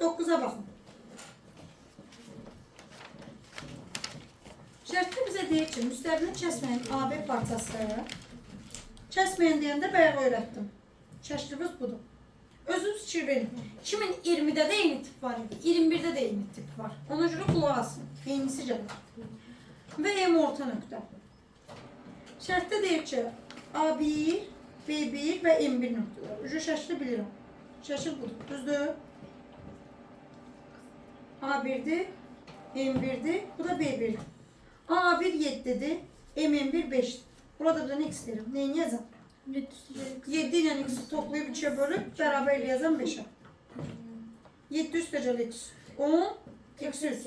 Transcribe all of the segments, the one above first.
9'a baxın. Şərtdə bizə deyir ki, müstəvinin kəsməyin AB parçası. Kəsməyin deyəndə bayaq öyrətdim. Şəklimiz budur. Özünüz fikir verin. 2020-də də eyni tip var idi. 21-də də eyni tip var. Ona görə qulaq asın. Eynisi gəlir. Və M orta nöqtə. Şərtdə deyir ki, A1, B1 və M1 nöqtələr. Ucu şəkli bilirəm. Şəkil budur. Düzdür? A1'dir, M1'dir, bu da B1'dir. A1 7'dir, M1 5'dir. Burada da ne isterim? Neyin yazım? 7 ile x'i toplayıp 3'e bölüp beraber yazım 5'e. 7 üstəcəl x 10, x 100.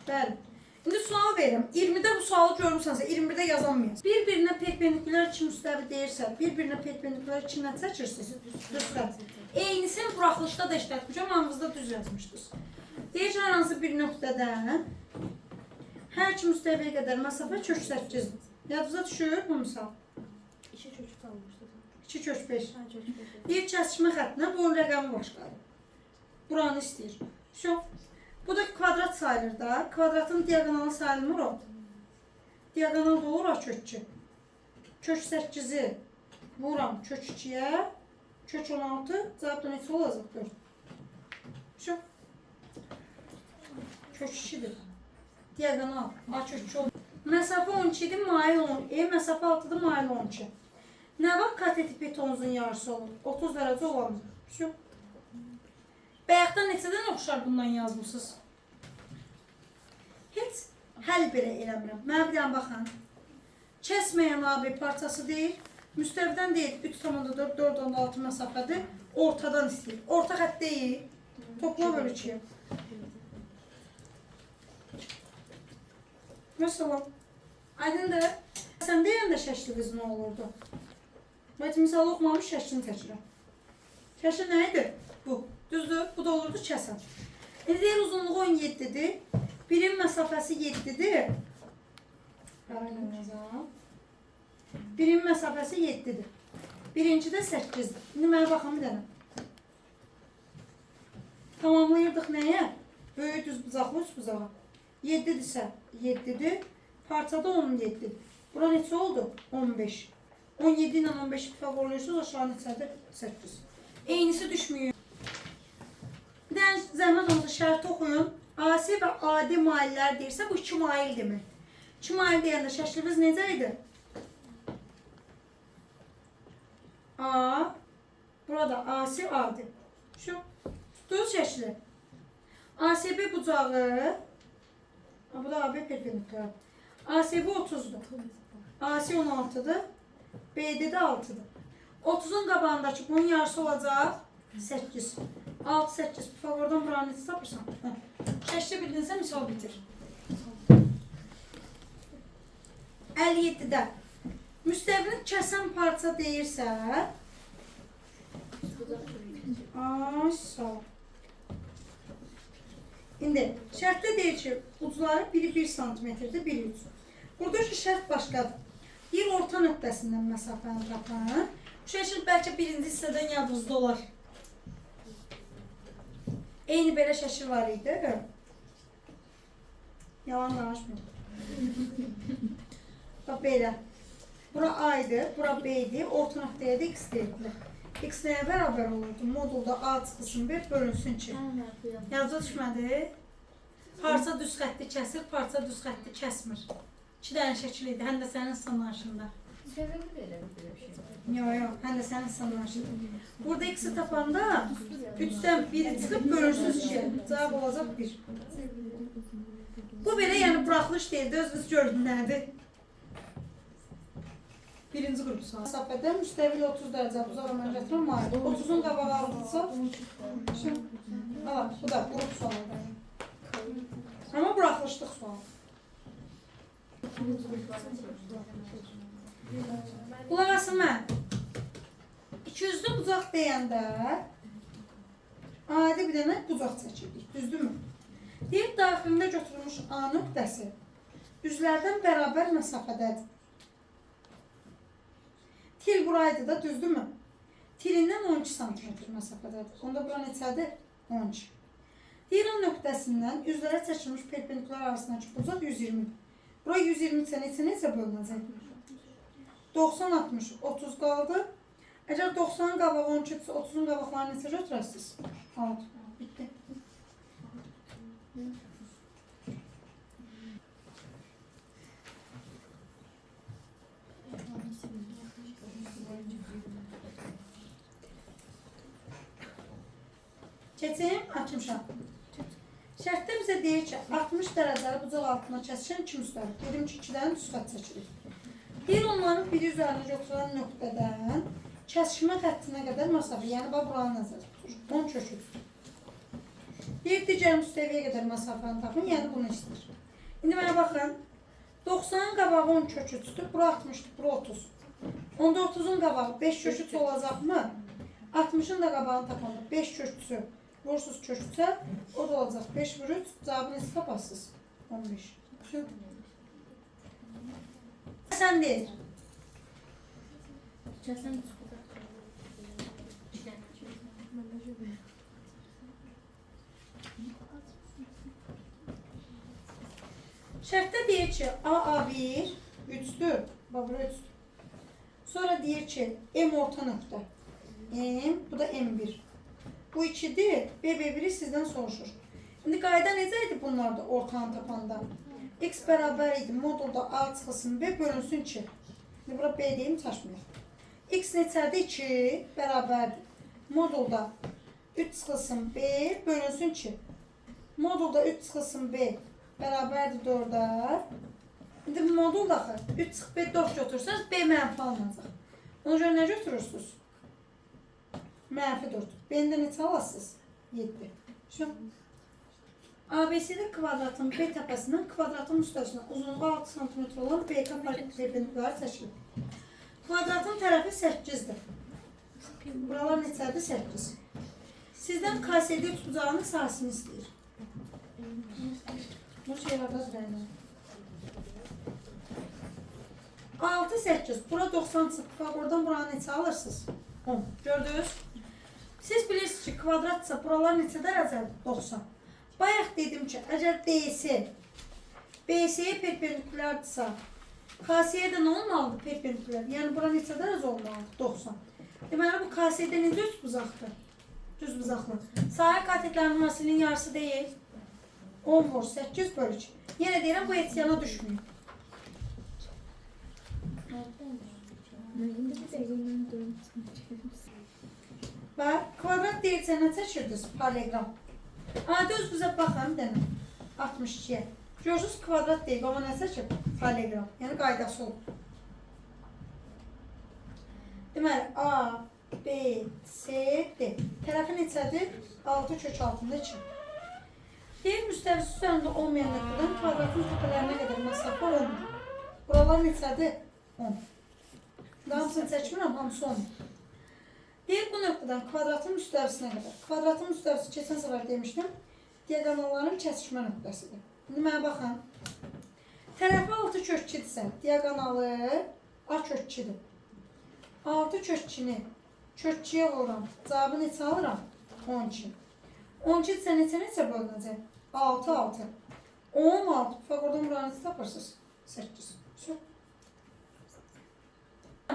Bəli. İndi sual verim. 20'də bu sualı görürsənsə 21'də yazılmayız. Bir-birinə perpendikular iki müstəvi deyirsə, bir-birinə perpendikular iki nə çəkirsiniz? Düz xətt. Eynisini buraxılışda da işlətmişəm, hamımızda düz yazmışdınız. Deyir ki, hər hansı bir nöqtədən hər iki müstəviyə qədər məsafə kök 8-dir. Yadınıza düşür bu misal. 2 kök qalmışdı. 2 kök 5. Deyir kəsişmə xəttinə bunun rəqəmi başqadır. Buranı istəyir. Şu. Bu da kvadrat sayılır da. Kvadratın diagonalı sayılmır o. Diagonal da olur o kök 2. Kök 8-i vuram kök 2-yə. Kök 16. Cavab da neçə olacaq? 4. Şu. Kök 2'dir. Diagonal. A kök 2 olur. Məsafə 12'dir, mail 10. Məsafə 6'dır, mail 12. Nə vaxt kateti betonuzun yarısı olur? 30 dərəcə olamır. Şu. Bayaqdan neçədən oxşar bundan yazmışsınız? Heç həll belə eləmirəm. Mənə bir dənə baxın. Kəsməyən AB parçası deyil. Müstəvidən deyil. 3,4, 4,6 məsafədir. Ortadan istəyir. Orta xətt deyil. Topla bölü 2'ye. Mesela, aydındır. Sən deyəndə şəklimiz nə olurdu? Bəs misal oxumamış şəklini çəkirəm. Şəkil nə idi? Bu. Düzdür? Bu da olurdu kəsən. İndi deyir uzunluğu 17'dir. Birin məsafəsi 7'dir. Birin məsafəsi 7'dir. Birinci də 8'dir. İndi mənə baxın bir dənə. Tamamlayırdıq nəyə? Böyük düz bucaqlı üst bucağa. 7'dirsə 7'dir. Parçada 17'dir. Bura neçə oldu? 15. 17 ilə 15 favoriləyirsiz, aşağı neçədir? 8. Eynisi düşmüyor. Bir dənə zəhmət olsa şərti oxuyun. AC və AD maillər deyirsə, bu 2 mail demək. 2 mail deyəndə şəklimiz necə idi? A, burada AC, AD. Şu, düz şəkli. ACB bucağı, bu da AB perpendikular. ACB 30'dur. AC 16'dır. BD de 6'dır. 30'un qabağındakı bunun yarısı olacaq 8. 6, 8. Favordan buranı neçə tapırsan? Şəkli bildinsə misal bitir. 57'də müstəvinin kəsən parça deyirsə, sağ. İndi şərtdə deyir ki, ucları biri 1 cm-dir, biri 3. Buradakı şərt başqadır. Bir orta nöqtəsindən məsafəni tapın. Bu şəkil bəlkə birinci hissədən yadınızda olar. Eyni belə şəkil var idi. Yalan danışmıyorum. Bax belə. Bura A idi, bura B idi, orta nöqtəyə də X deyilir. X nəyə bərabər olurdu? Modulda A çıxısın 1 bölünsün 2. Yazı düşmədi. Parça düz xətti kəsir, parça düz xətti kəsmir. 2 dənə şəkil idi, həm də sənin sınırışında. Yox, həm də sənin sınırışında. Burada X-i tapanda 3'dən 1'i çıxıb bölünsün 2. Cavab olacaq 1. Bu belə yəni buraxılış deyildi, özünüz gördün nədir? Birinci qrup sual. Məsafədə müstəvil 30 dərəcə buzağa mən gətirəm mail. 30'un qabağı aldıqsa, bu da qrup sualıdır. Amma buraxılışlıq sual. Qulaq asın mən. 200'lü bucaq deyəndə adi bir dənə bucaq çəkirdik, düzdürmü? Deyir, daxilində götürülmüş A nöqtəsi üzlərdən bərabər məsafədədir. Til buraydı da, düzdürmü? Tilindən 12 cm məsafədədir. Onda bura neçədir? 12. Diğer nöqtəsindən üzlərə çəkilmiş perpendikular arasındakı uzaq 120. Bura 120 neçə bölünəcək? 90, 60, 30 qaldı. Əgər 90'ın qabağı 12, 30'un qabaqlarını neçə götürəsiniz? 6. Bitti. Keçəyim 60'a. Şərtdə bizə deyir ki, 60 dərəcəli bucaq altına kəsişən iki müstəvi. Dedim ki, 2-dən üst xətt çəkilir. Deyir onların biri üzərində götürülən nöqtədən kəsişmə xəttinə qədər məsafə, yəni buranı nəzərdə tutur. 10 kökü tutur. Deyir digər müstəviyə qədər məsafəni tapın, yəni bunu istəyir. İndi mənə baxın, 90'ın qabağı 10 kökü tutur, bura 60'dır, bura 30. Onda 30'un qabağı 5 kökü olacaqmı? 60'ın da qabağını tapanda 5 köküsü vurusuz köküsə, o da olacaq 5 vur 3, cavabını neçə tapasınız? 15. Sən deyir. Şərtdə deyir ki, A1 3'dür, bura 3'dür. Sonra deyir ki, M orta nöqtə. M, bu da M1. Bu 2'dir, B1'i sizdən soruşur. Şimdi qayda necə idi bunlarda ortanı tapanda? X bərabər idi, modulda A çıxılsın B bölünsün 2. Şimdi bura B deyim, çaşmıyor. X neçədir? 2 bərabərdir. Modulda 3 çıxılsın B bölünsün 2. Modulda 3 çıxılsın B bərabərdir 4'ə. Şimdi modulda axı 3 çıx B 4 götürsəniz B mənfi alınacaq. Ona görə nə götürürsünüz? Mənfi 4. B'ndə neçə alasınız? 7. Şu ABC'de kvadratın B təpəsindən kvadratın müstəvisinə uzunluğu 6 cm olan BK perpendikuları çəkilir. Kvadratın tərəfi 8'dir. Buralar neçədir? 8. Sizdən KCD tutacağının sahəsini istəyir. Bu şeylərdə zirəylə. 6, 8. Bura 90 çıxıb. Oradan buranı neçə alırsınız? 10. Gördünüz? Siz bilirsiniz ki, kvadratsa buralar neçə dərəcədir? 90. Bayaq dedim ki, əgər DC BC-yə perpendikulardırsa, KC-yə də nə olmalıdır perpendikular? Yəni bura neçə dərəcə olmalıdır? 90. Deməli bu KC-də necə üst buzaqdır? Düz buzaqlı. Sahə katetlərin numarasının yarısı deyil. 10 vur 8 bölü 2. Yenə deyirəm bu heç yana düşmüyor. Bax, kvadrat deyilsənə çəkirdiniz, paralegram. Adi öz bizə baxın, dənə, 62-yə. Görürsünüz, kvadrat deyil, amma nə çəkib? Paralegram, yəni qaydası olur. Deməli, A, B, C, D. Tərəfi neçədir? 6 kök altında 2. Deyir, müstəvisi üzərində olmayan nöqtədən kvadratın təpələrinə qədər məsafə 10. Buralar neçədir? 10. Hamısını çəkmirəm, hamısı 10. Deyir, bu nöqtədən kvadratın müstəvisinə qədər. Kvadratın müstəvisi keçən səfər demişdim, diagonalların kəsişmə nöqtəsidir. İndi mənə baxın. Tərəfi 6 kök 2-dirsə, diagonalı A kök 2-dir. 6 kök 2-ni kök 2-yə vururam. Cavabı neçə alıram? 12. 12-dirsə neçə bölünəcək? 6, 6. 10, 6. Faqordan buranı neçə tapırsınız? 8.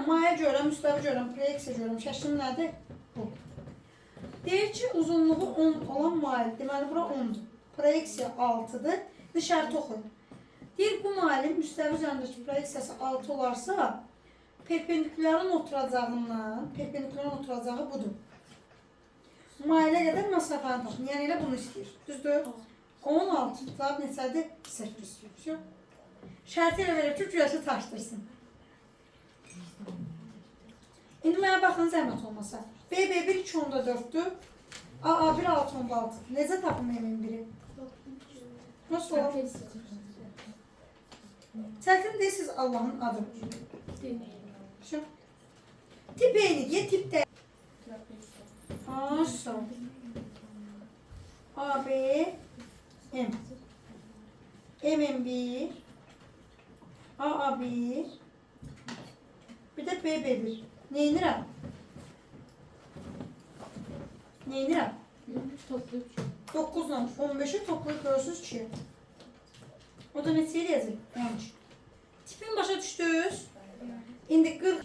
Maya görəm, müstəvi görəm, proyeksiya görəm, şəklim nədir? Bu. Deyir ki, uzunluğu 10 olan mail, deməli bura 10'dur. Proyeksiya 6'dır. Dışarı oxuyun. Deyir, bu mailin müstəvi üzərindəki proyeksiyası 6 olarsa, perpendikuların oturacağı budur. Mailə qədər məsafəni tapın. Yəni elə bunu istəyir. Düzdür? 16. Cavab neçədir? 8. Şərti elə verib ki, güləsi taşdırsın. İndi mənə baxın zəhmət olmasa. BB1 2.4'dür. AA1 6.6. Necə tapım M1'i? Nasıl olur? Çətin deyilsiniz Allah'ın adı. Şu. Tip eyni diye tip de. Nasıl? AB M. MM1 AA1 bir de BB1. Neyinirəm? Neyinirəm? Toplayıp 9 ilə 15-i toplayıb görürsünüz 2. O da neçə eləyəcək? 13. Tipin başa düşdünüz? İndi 40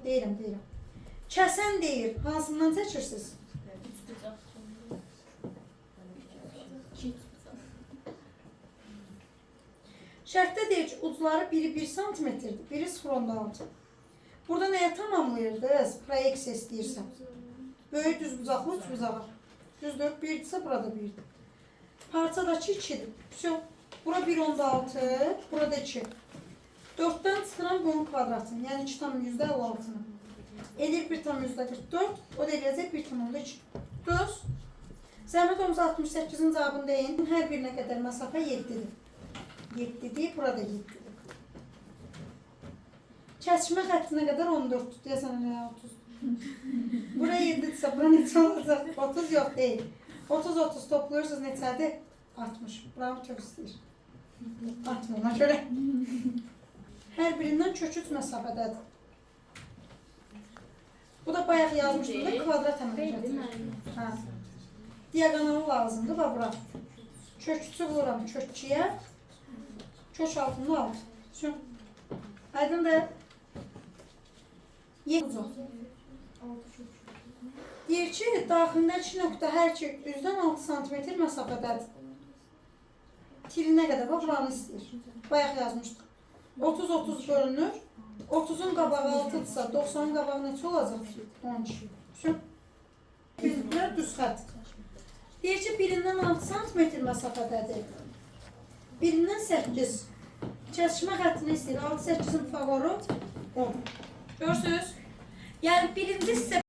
deyirəm. Kəsən deyir, hansından çəkirsiniz? Şərtdə deyir ki, ucları biri 1 cm-dir, biri 0.6. Burada nəyə tamamlayırdınız? Proyeksiya istəyirsən. Böyük düz bucaqlı, üç bucağı. Düzdür, 1-dirsə burada 1-dir. Parçadakı 2-dir. Всё. Bura 1.6, burada 2. 4-dən çıxıram bunun kvadratını, yəni 2,56-nı. Elir 1,44, o da eləyəcək 1,2. Düz. Zəhmət olmasa 68-in cavabını deyin. Hər birinə qədər məsafə 7-dir. 7-dir, burada 7-dir. Kəsişmə xəttinə qədər 14-dür. Deyəsən, nə 30-dur. Bura 7-dirsə, bura neçə olacaq? 30 yox deyil. 30-30 toplayırsınız neçədir? 60. Bravo, çox istəyir. 60 ona görə. Hər birindən kök 3 məsafədədir. Bu da bayaq yazmışdım da kvadrat əməliyyatı. Hə. Diaqonalı lazımdır, bax bura. Kök 3-ü buluram kök 2-yə. Kök altında 6. Şu. Aydın da 7. Deyir ki, daxilindəki nöqtə hər ki üzdən 6 cm məsafədədir. Tilinə qədər bax, buranı istəyir. Bayaq yazmışdıq. 30-30 bölünür. 30-un qabağı 6-dırsa, 90-ın qabağı neçə olacaq? 12. Şu. Bizimkilər düz xət. Deyir ki, birindən 6 cm məsafədədir. Birindən 8. Kəsişmə xəttini istəyir. 6-8-in favoru 10. Görürsünüz? Yəni birinci hissə